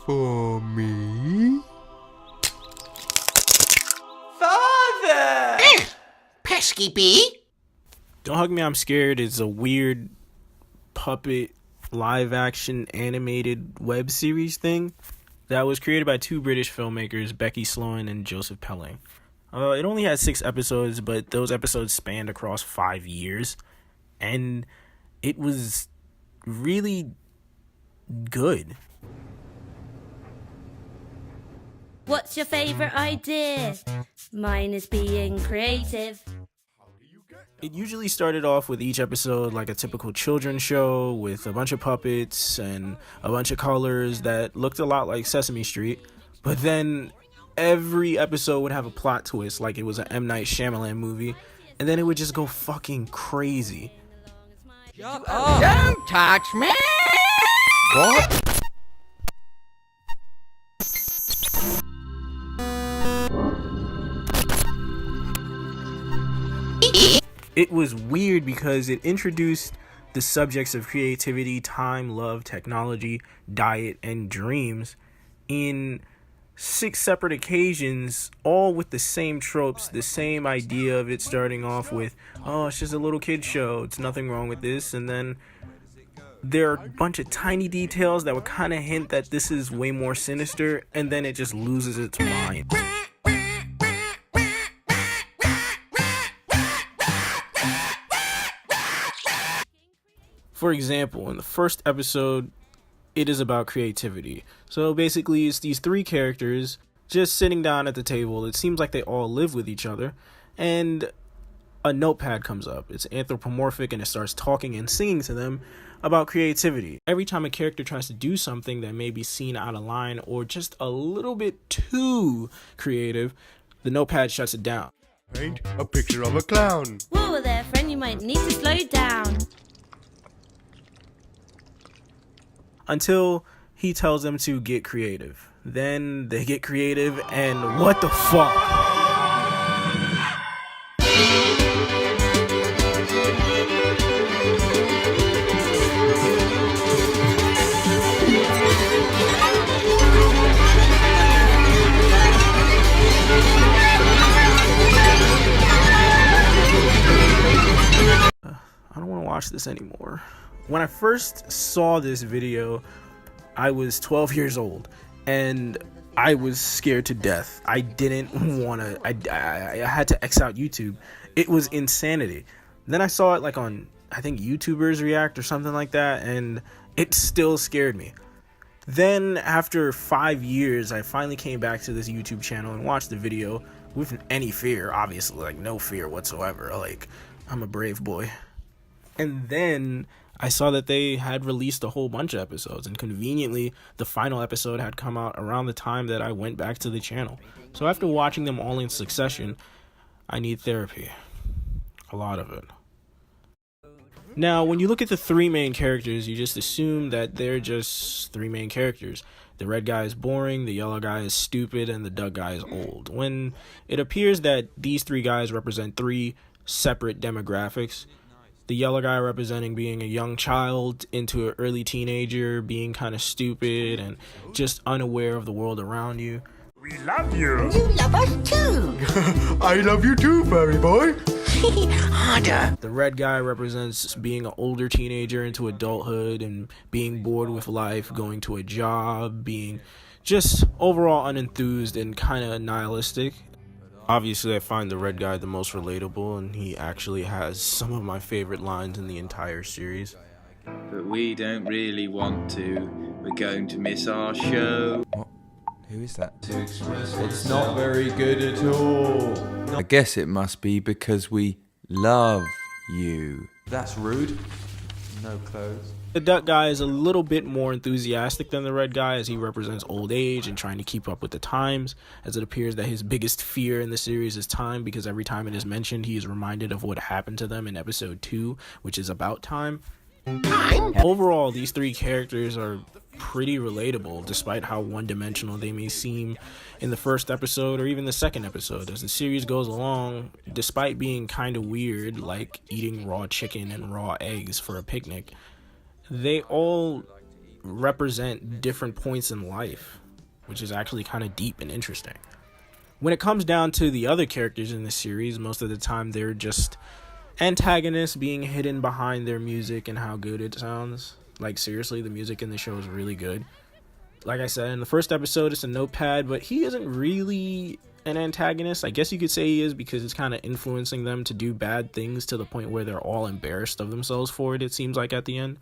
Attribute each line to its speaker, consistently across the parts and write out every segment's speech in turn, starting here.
Speaker 1: For me?
Speaker 2: Father!
Speaker 3: Pesky bee?
Speaker 4: Don't Hug Me, I'm Scared is a weird puppet live-action animated web series thing that was created by two British filmmakers, Becky Sloan and Joseph Pelling. It only had 6 episodes, but those episodes spanned across 5 years, and it was really good.
Speaker 5: What's your favorite idea? Mine is being creative.
Speaker 4: It usually started off with each episode like a typical children's show with a bunch of puppets and a bunch of colors that looked a lot like Sesame Street, but then every episode would have a plot twist like it was an M. Night Shyamalan movie, and then it would just go fucking crazy.
Speaker 2: Shut up!
Speaker 3: Don't touch me!
Speaker 1: What?
Speaker 4: It was weird because it introduced the subjects of creativity, time, love, technology, diet, and dreams in 6 separate occasions, all with the same tropes, the same idea of it starting off with, oh, it's just a little kid show, it's nothing wrong with this, and then there are a bunch of tiny details that would kind of hint that this is way more sinister, and then it just loses its mind. For example, in the first episode, it is about creativity. So basically, it's these 3 characters just sitting down at the table. It seems like they all live with each other, and a notepad comes up. It's anthropomorphic, and it starts talking and singing to them about creativity. Every time a character tries to do something that may be seen out of line or just a little bit too creative, the notepad shuts it down.
Speaker 1: Paint a picture of a clown.
Speaker 5: Whoa there, friend, you might need to slow down.
Speaker 4: Until he tells them to get creative. Then they get creative, and what the fuck? I don't want to watch this anymore. When I first saw this video, I was 12 years old, and I was scared to death. I didn't want to, I had to X out YouTube. It was insanity. Then I saw it like on, I think YouTubers React or something like that, and it still scared me. Then after 5 years, I finally came back to this YouTube channel and watched the video with any fear, obviously, like no fear whatsoever. Like, I'm a brave boy. And then I saw that they had released a whole bunch of episodes, and conveniently, the final episode had come out around the time that I went back to the channel. So after watching them all in succession, I need therapy. A lot of it. Now, when you look at the 3 main characters, you just assume that they're just 3 main characters. The red guy is boring, the yellow guy is stupid, and the duck guy is old. When it appears that these 3 guys represent 3 separate demographics. The yellow guy representing being a young child into an early teenager, being kind of stupid and just unaware of the world around you.
Speaker 1: We love you.
Speaker 3: You love us too.
Speaker 1: I love you too, furry boy.
Speaker 3: Harder.
Speaker 4: The red guy represents being an older teenager into adulthood and being bored with life, going to a job, being just overall unenthused and kind of nihilistic. Obviously, I find the red guy the most relatable, and he actually has some of my favorite lines in the entire series.
Speaker 2: But we don't really want to. We're going to miss our show.
Speaker 6: What? Who is that?
Speaker 7: It's not very good at all.
Speaker 6: I guess it must be because we love you.
Speaker 7: That's rude. No clothes.
Speaker 4: The duck guy is a little bit more enthusiastic than the red guy, as he represents old age and trying to keep up with the times, as it appears that his biggest fear in the series is time, because every time it is mentioned, he is reminded of what happened to them in episode 2, which is about time. Overall, these 3 characters are pretty relatable, despite how one-dimensional they may seem in the first episode or even the second episode. As the series goes along, despite being kind of weird, like eating raw chicken and raw eggs for a picnic, they all represent different points in life, which is actually kind of deep and interesting. When it comes down to the other characters in the series, most of the time they're just antagonists being hidden behind their music and how good it sounds. Like, seriously, the music in the show is really good. Like I said, in the first episode, it's a Notepad, but he isn't really an antagonist. I guess you could say he is, because it's kind of influencing them to do bad things to the point where they're all embarrassed of themselves for it, it seems like, at the end.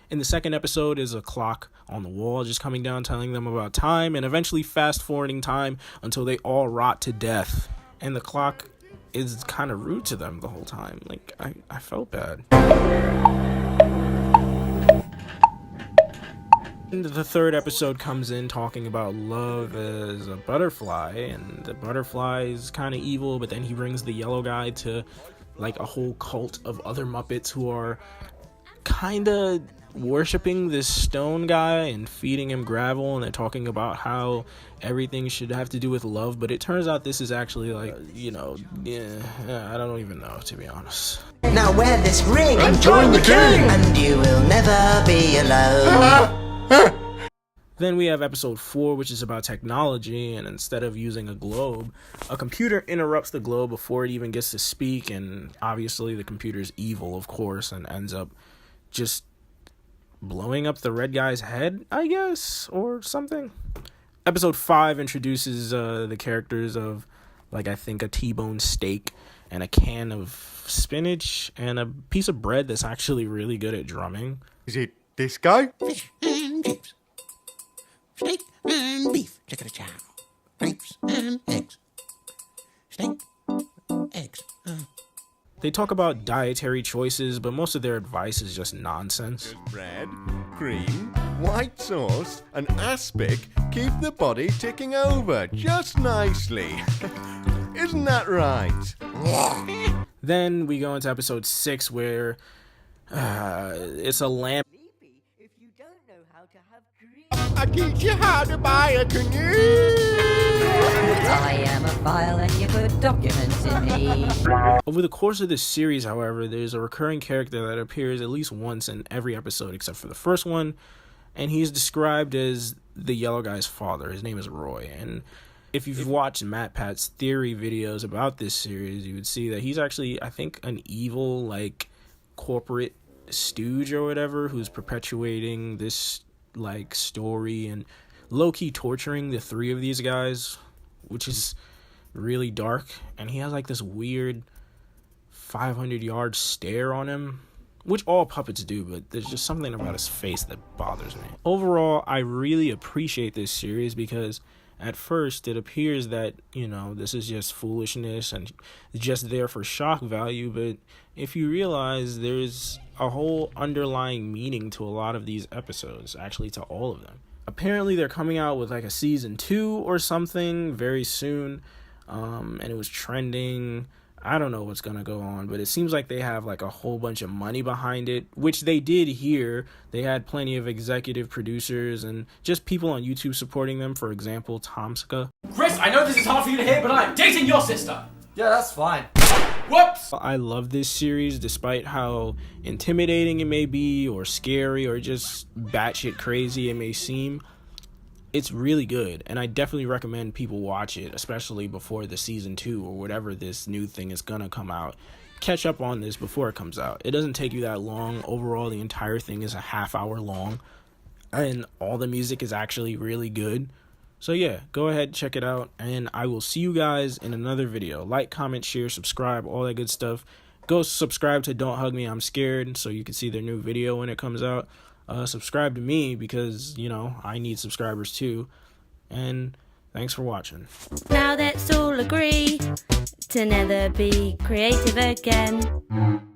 Speaker 4: In the second episode is a clock on the wall just coming down, telling them about time, and eventually fast forwarding time until they all rot to death. And the clock is kind of rude to them the whole time. Like, I felt bad. And the third episode comes in talking about love as a butterfly, and the butterfly is kind of evil, but then he brings the yellow guy to like a whole cult of other Muppets who are kind of worshipping this stone guy and feeding him gravel, and they're talking about how everything should have to do with love, but it turns out this is actually like, I don't even know, to be honest.
Speaker 3: Now wear this ring and join the king, and you will never be alone.
Speaker 4: Then we have episode 4, which is about technology, and instead of using a globe, a computer interrupts the globe before it even gets to speak, and obviously the computer's evil, of course, and ends up just blowing up the red guy's head, I guess, or something. Episode 5 introduces the characters of, like, I think a T-bone steak and a can of spinach and a piece of bread that's actually really good at drumming.
Speaker 1: Is it this guy?
Speaker 3: Fish and chips. Steak and beef. Chicken chow. Grapes and eggs. Steak, eggs.
Speaker 4: They talk about dietary choices, but most of their advice is just nonsense.
Speaker 1: Bread, cream, white sauce, and aspic keep the body ticking over just nicely. Isn't that right?
Speaker 4: Then we go into episode 6, where it's a lamp.
Speaker 8: If you don't know how to have green.
Speaker 1: I teach you how to buy a canoe.
Speaker 8: I am a file and you put documents in me.
Speaker 4: Over the course of this series, however, there's a recurring character that appears at least once in every episode except for the first one, and he's described as the yellow guy's father. His name is Roy, and if you've watched MatPat's theory videos about this series, you would see that he's actually, I think, an evil, like, corporate stooge or whatever who's perpetuating this, like, story and low-key torturing the 3 of these guys, which is really dark. And he has like this weird 500-yard stare on him, which all puppets do, but there's just something about his face that bothers me. Overall, I really appreciate this series because at first it appears that, this is just foolishness and just there for shock value, but if you realize there's a whole underlying meaning to a lot of these episodes, actually to all of them. Apparently they're coming out with like a season 2 or something very soon, and it was trending. I don't know what's gonna go on, but it seems like they have like a whole bunch of money behind it, which they did here. They had plenty of executive producers and just people on YouTube supporting them. For example, Tomska.
Speaker 9: Chris, I know this is hard for you to hear, but I'm dating your sister.
Speaker 7: Yeah, that's fine.
Speaker 9: Whoops!
Speaker 4: I love this series despite how intimidating it may be, or scary, or just batshit crazy it may seem. It's really good, and I definitely recommend people watch it, especially before the season 2 or whatever this new thing is gonna come out. Catch up on this before it comes out. It doesn't take you that long. Overall, the entire thing is a half-hour long, and all the music is actually really good. So yeah, go ahead, check it out, and I will see you guys in another video. Like, comment, share, subscribe, all that good stuff. Go subscribe to Don't Hug Me, I'm Scared, so you can see their new video when it comes out. Subscribe to me because, I need subscribers too. And thanks for watching.
Speaker 5: Now let's all agree to never be creative again.